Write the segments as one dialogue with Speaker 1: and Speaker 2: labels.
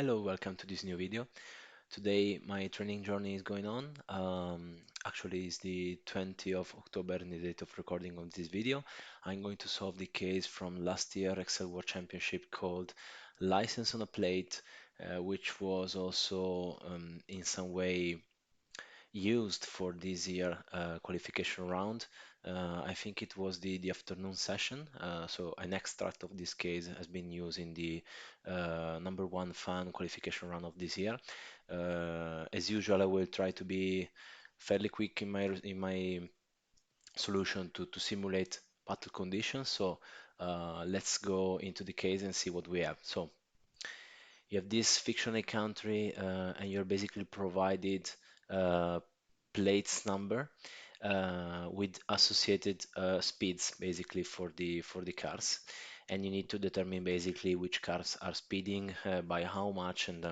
Speaker 1: Hello, welcome to this new video. Today my training journey is going on. Actually, it's the 20th of October in the date of recording of this video. I'm going to solve the case from last year Excel World Championship called License on a Plate, which was also in some way used for this year qualification round. I think it was the afternoon session. So an extract of this case has been used in the number one fan qualification round of this year. As usual, I will try to be fairly quick in my solution to simulate battle conditions. So let's go into the case and see what we have. So you have this fictional country, and you're basically provided uh, plates number with associated speeds basically for the cars, and you need to determine basically which cars are speeding by how much and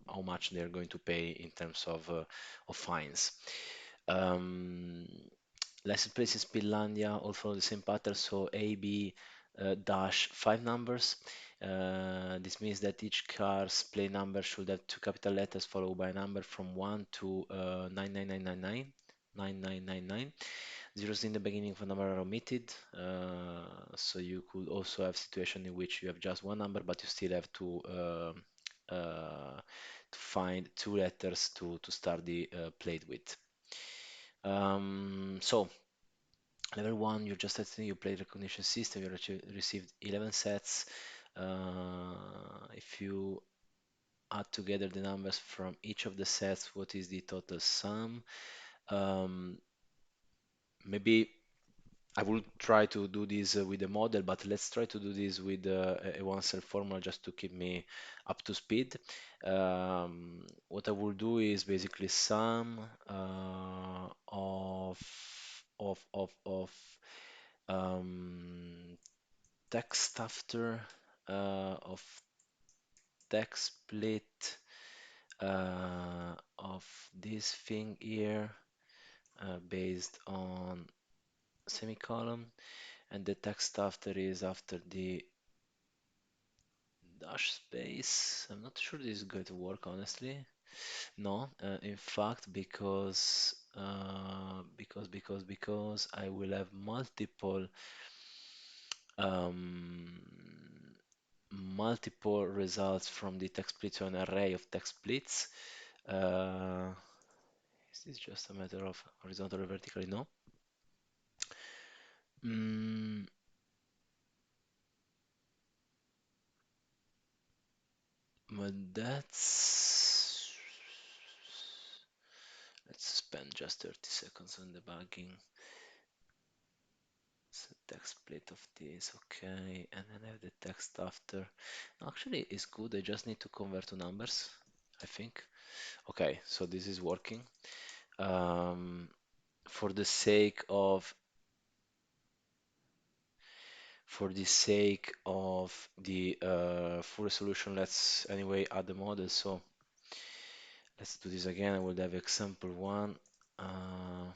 Speaker 1: how much they're going to pay in terms of fines. Um, License plate is Finlandia, all follow the same pattern, so A, B, dash five numbers. This means that each car's plate number should have two capital letters followed by a number from 1 to 99999. Zeros in the beginning of a number are omitted, so you could also have situation in which you have just one number, but you still have to find two letters to start the plate with. So level one, you're just testing your plate recognition system. You received 11 sets. If you add together the numbers from each of the sets, what is the total sum? Um, Maybe I will try to do this with the model, but let's try to do this with a one-cell formula just to keep me up to speed. What I will do is basically sum of um, text after of text split of this thing here based on semicolon, and the text after is after the dash space. I'm not sure this is going to work honestly. No, in fact, because I will have um, multiple results from the text split to an array of text splits. Uh, is this just a matter of horizontal or vertically? No. Mm, but let's spend just 30 seconds on debugging. So text split of this, okay, and then I have the text after. Actually, it's good. I just need to convert to numbers, I think. Okay, so this is working. Um, for the sake of the full resolution, let's anyway add the model. So let's do this again. I will have example one, uh,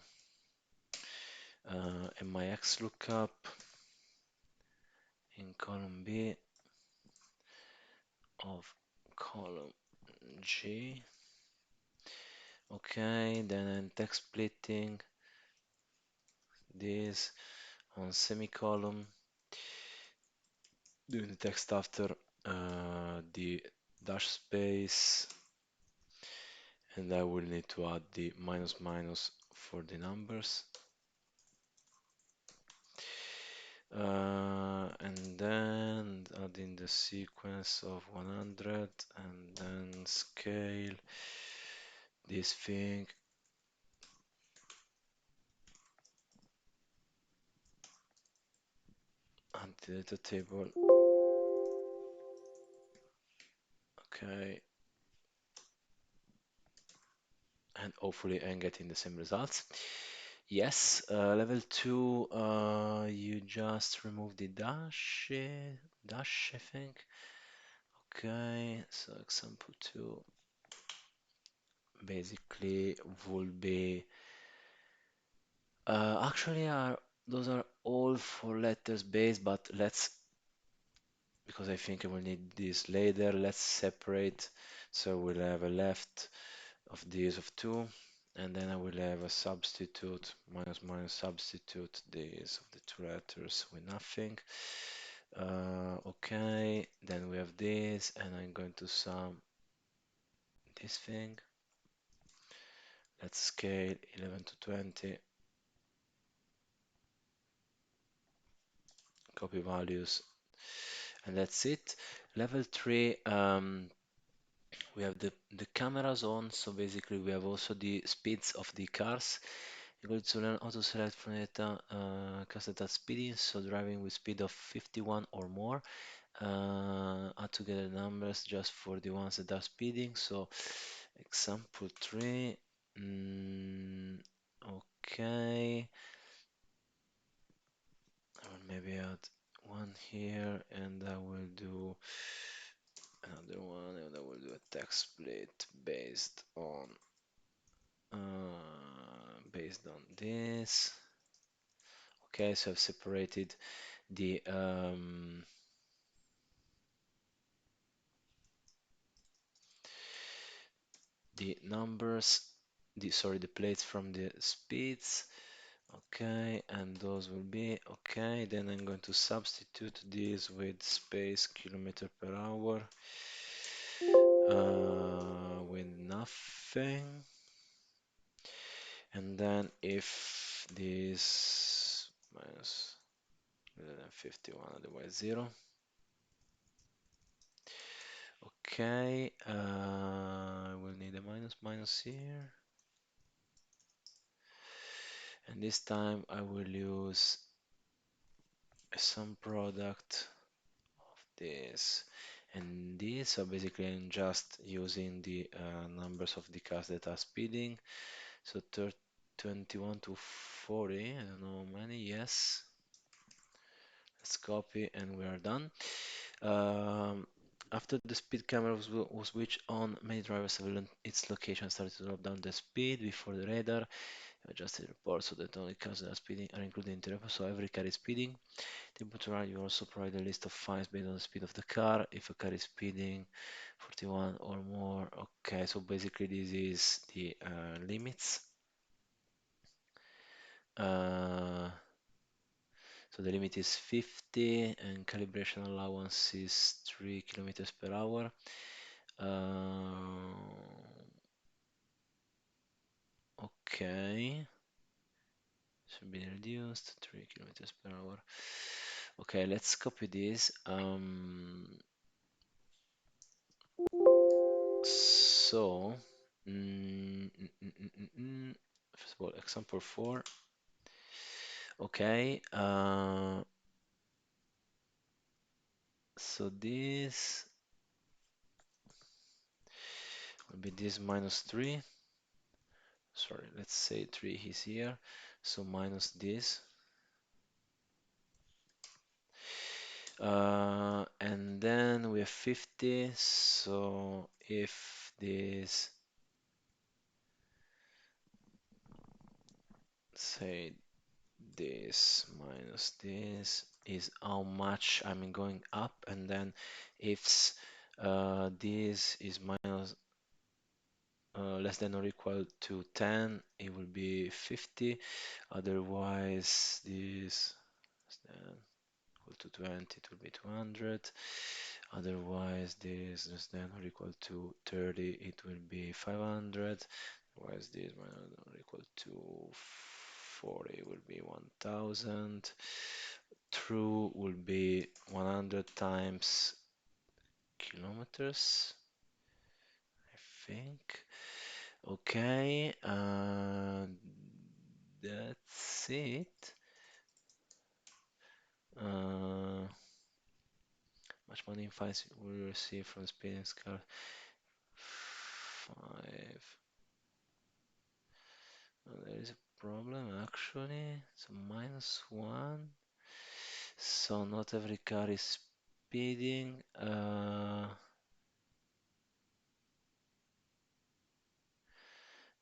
Speaker 1: and my X lookup in column B of column G. Okay, then I'm text splitting this on semicolon, doing the text after the dash space, and I will need to add the minus minus for the numbers. And then adding the sequence of 100 and then scale this thing and the data table. Okay, and hopefully I'm getting the same results. Yes, level 2, you just remove the dash, I think. Okay, so example 2 basically would be, actually are those are all four letters base, but let's, because I think I will need this later, let's separate So we'll have a left of this of 2, and then I will have a substitute, minus minus substitute, this of the two letters with nothing. Okay, then we have this, and I'm going to sum this thing. Let's scale 11 to 20, copy values, and that's it. Level 3, we have the cameras on, so basically we have also the speeds of the cars. You're going to learn how to select from data cars that are speeding, so driving with speed of 51 or more. Add together numbers just for the ones that are speeding. So example 3. mm, okay, I will maybe add one here, and I will do another one, and I will do a text split based on this. Okay, so I've separated the numbers, the plates from the speeds. Okay, and those will be okay. Then I'm going to substitute this with space kilometer per hour with nothing. And then if this minus 51, otherwise 0. Okay, we'll need a minus minus here. And this time I will use a sum product of this and this. So basically I'm just using the numbers of the cars that are speeding. So 21 to 40, I don't know how many, yes. Let's copy and we are done. Um, After the speed camera was switched on, many drivers have learned its location, started to drop down the speed before the radar. Adjusted the report so that only cars that are speeding are included in the report, so every car is speeding. The input to run, you also provide a list of fines based on the speed of the car. If a car is speeding 41 or more, okay, so basically this is the limits. Uh, so the limit is 50 and calibration allowance is 3 kilometers per hour. Uh, okay, should be reduced 3 kilometers per hour. Okay, let's copy this. So, first of all, example 4. Okay, so this will be this minus 3. Sorry, let's say 3 is here. So minus this. And then we have 50. So if this, say this minus this is how much I'm going up, and then if this is minus less than or equal to 10, it will be 50. Otherwise, this is then equal to 20, it will be 200. Otherwise, this less than or equal to 30, it will be 500. Otherwise, this minus or equal to 40 will be 1000. True will be 100 times kilometers, I think. Okay, that's it. Uh, much money in fines will we receive from the speeding car? 5. There is a problem actually. So minus 1. So not every car is speeding.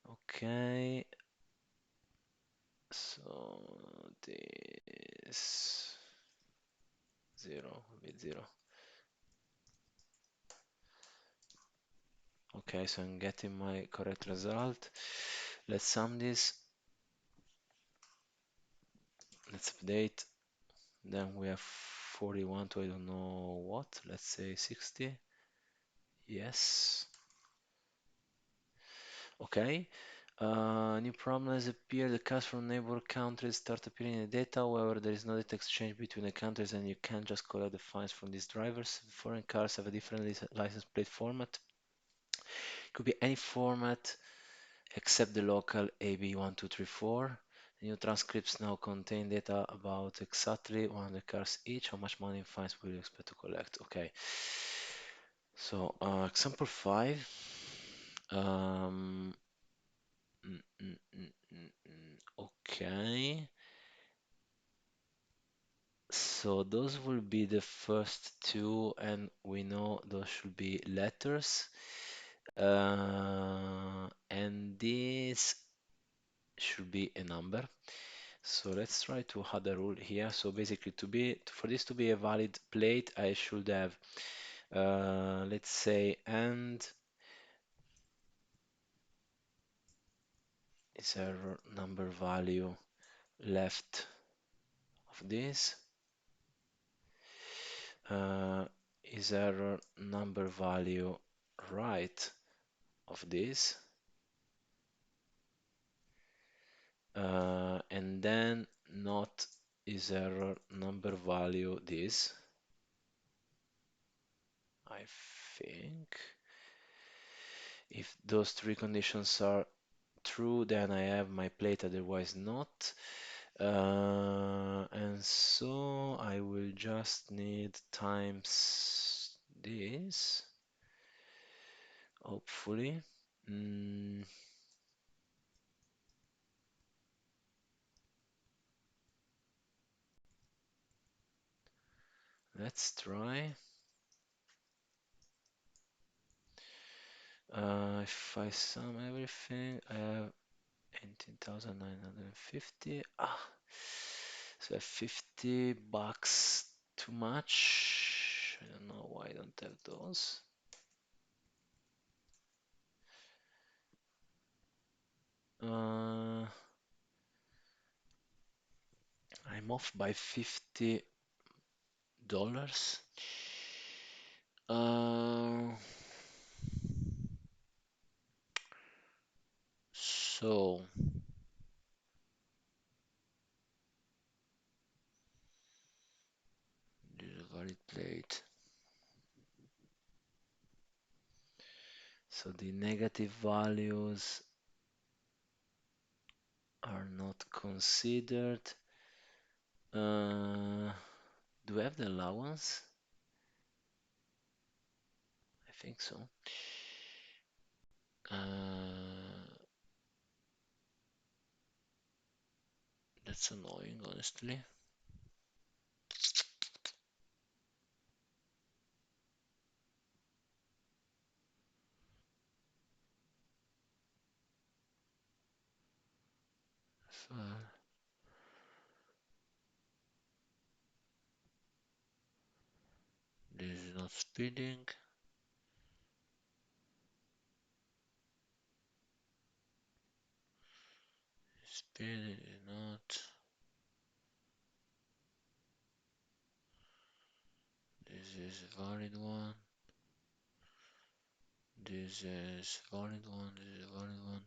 Speaker 1: Okay. So this 0 with 0. Okay, so I'm getting my correct result. Let's sum this. Let's update. Then we have 41 to I don't know what. Let's say 60. Yes. Okay. New problems appear. The cars from neighbor countries start appearing in the data. However, there is no data exchange between the countries, and you can't just collect the fines from these drivers. Foreign cars have a different license plate format. It could be any format except the local AB1234. The new transcripts now contain data about exactly 100 cars each. How much money in fines will you expect to collect? Okay. So, example 5. Um, okay. So those will be the first two, and we know those should be letters. And this should be a number. So let's try to add a rule here. So basically, for this to be a valid plate, I should have, let's say, and is there number value left of this? Uh, is there number value right of this? And then not is error number value this. I think if those three conditions are true, then I have my plate, otherwise not. And so I will just need times this, hopefully. Mm, let's try. If I sum everything, I have 18,950. So $50 too much. I don't know why I don't have those. Uh, I'm off by $50. Uh, so this is a valid plate. So the negative values are not considered. Do we have the allowance? I think so. That's annoying, honestly. So, this is not speeding. Speed is not. This is a valid one. This is valid one. This is valid one.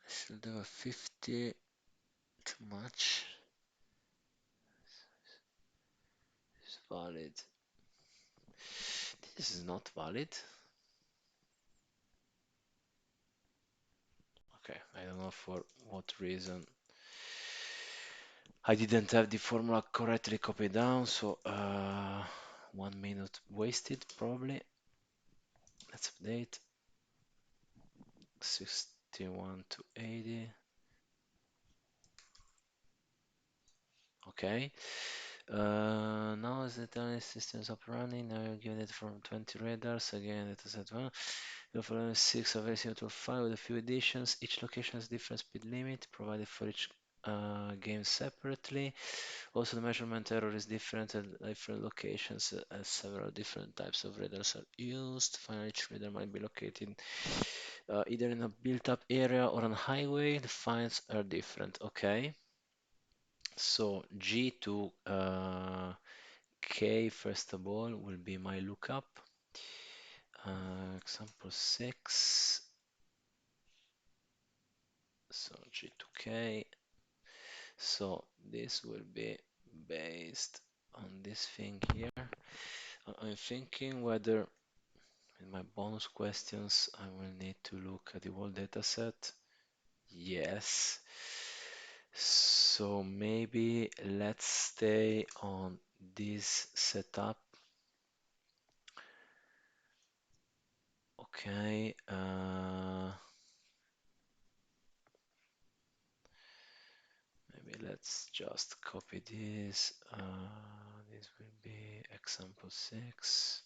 Speaker 1: I should have a 50. Too much. It's valid. This is not valid. Okay, I don't know for what reason. I didn't have the formula correctly copied down, so 1 minute wasted probably. Let's update. 61 to 80. Okay. Now as the tunnel system is up running, now you're given it from 20 radars. Again, it is at one. The following 6 are very similar to 5 with a few additions. Each location has different speed limit provided for each games separately. Also, the measurement error is different at different locations as several different types of radars are used. Finally, each radar might be located either in a built-up area or on a highway. The fines are different. Okay, so G to K first of all will be my lookup. Example 6. So G to K. So this will be based on this thing here. I'm thinking whether in my bonus questions I will need to look at the whole data set. Yes. So maybe let's stay on this setup. Okay. Maybe let's just copy this. This will be example 6.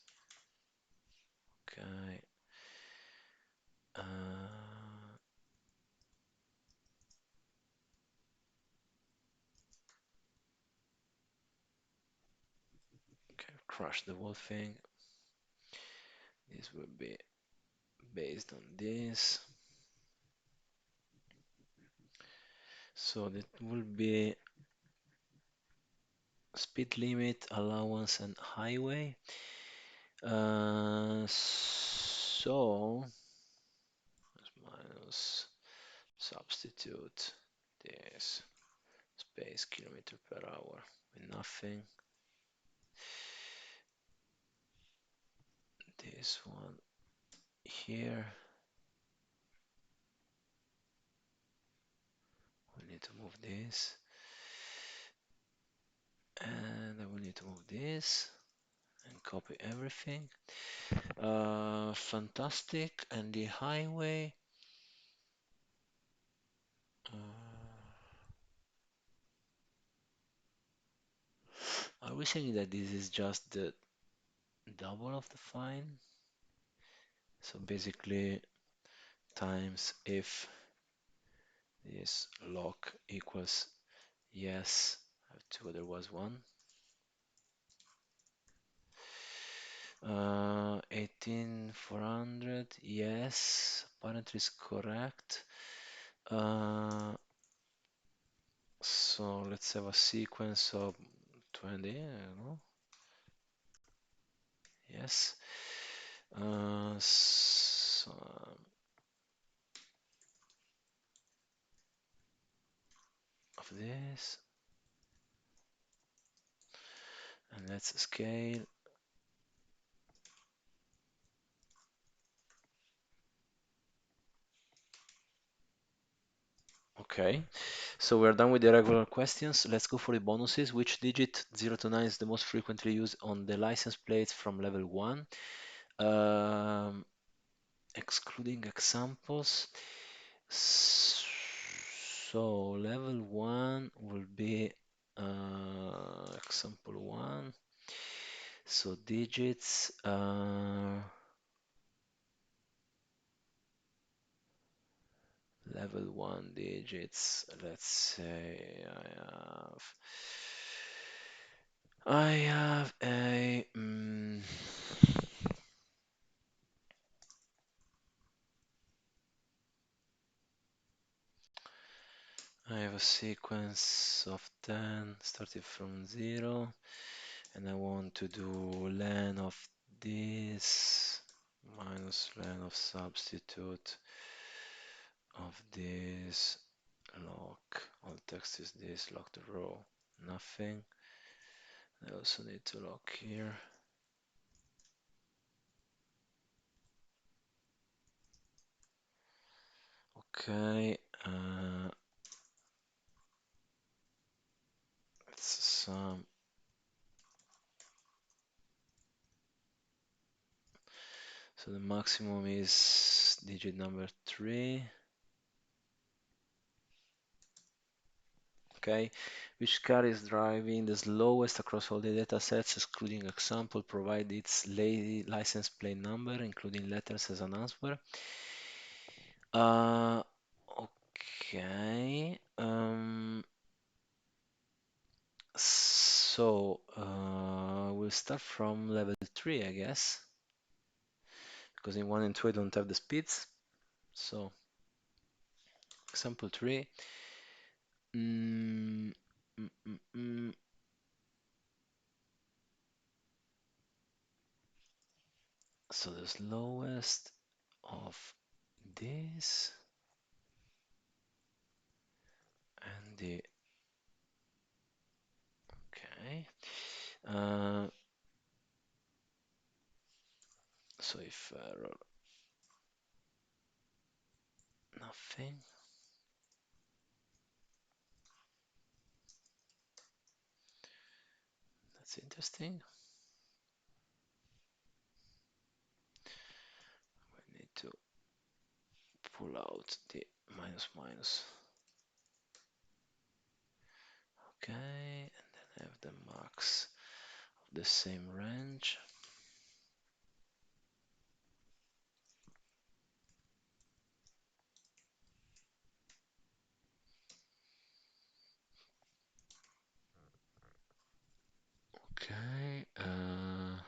Speaker 1: Okay. Okay, crush the whole thing. This will be based on this. So that will be speed limit, allowance, and highway. So minus substitute this space kilometer per hour with nothing. This one here. We need to move this. And I will need to move this and copy everything. Fantastic. And the highway. Are we saying that this is just the double of the fine? So basically times if this lock equals yes, I have two, there was one. 18,400, yes, apparently is correct. So let's have a sequence of 20, I don't know. Yes. So, of this, and let's scale. Okay, so we're done with the regular questions. Let's go for the bonuses. Which digit 0 to 9 is the most frequently used on the license plates from level 1? Um, Excluding examples. So level 1 will be example 1. So digits, level 1 digits. Let's say I have a sequence of 10 starting from 0, and I want to do len of this minus len of substitute of this lock. All text is this, lock the row, nothing. I also need to lock here. Okay, let's sum. So the maximum is digit number 3. Okay, which car is driving the slowest across all the data sets, excluding example, provide its license plate number, including letters as an answer. Uh, Okay. We'll start from level 3, I guess, because in 1 and 2 I don't have the speeds. So, example 3. Mm, mm, mm, mm. So the slowest of this and the okay. Uh, so if roll nothing, that's interesting. We need to pull out the minus minus. Okay, and then have the max of the same range. Okay, and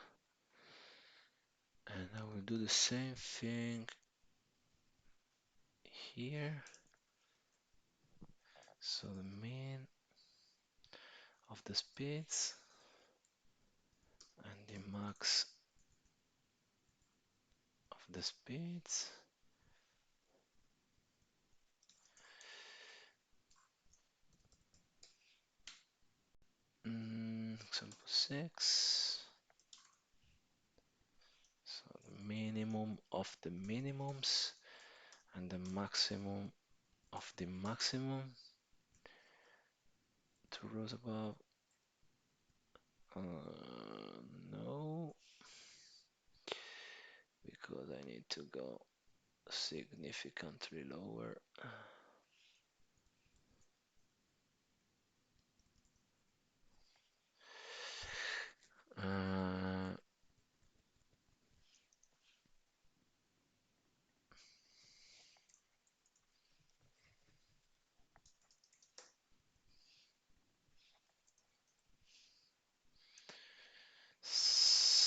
Speaker 1: I will do the same thing here. So the mean of the speeds and the max of the speeds. Example 6. So the minimum of the minimums and the maximum of the maximum. Two rows above. No, because I need to go significantly lower. Uh,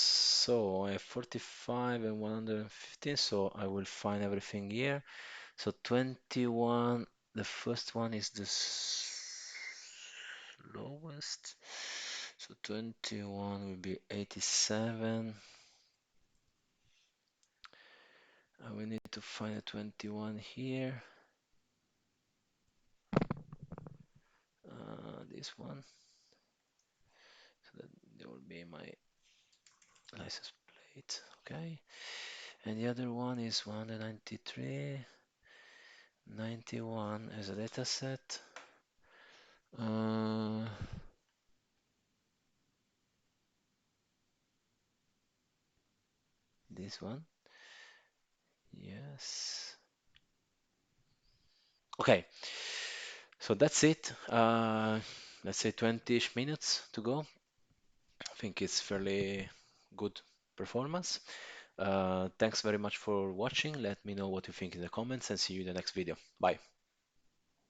Speaker 1: so I have 45 and 115, so I will find everything here. So 21, the first one is the lowest. So 21 will be 87. We need to find a 21 here. This one. So that will be my license plate. Okay. And the other one is 193, 91 as a data set. This one. Yes. Okay. So that's it. Let's say 20-ish minutes to go. I think it's fairly good performance. Thanks very much for watching. Let me know what you think in the comments and see you in the next video. Bye.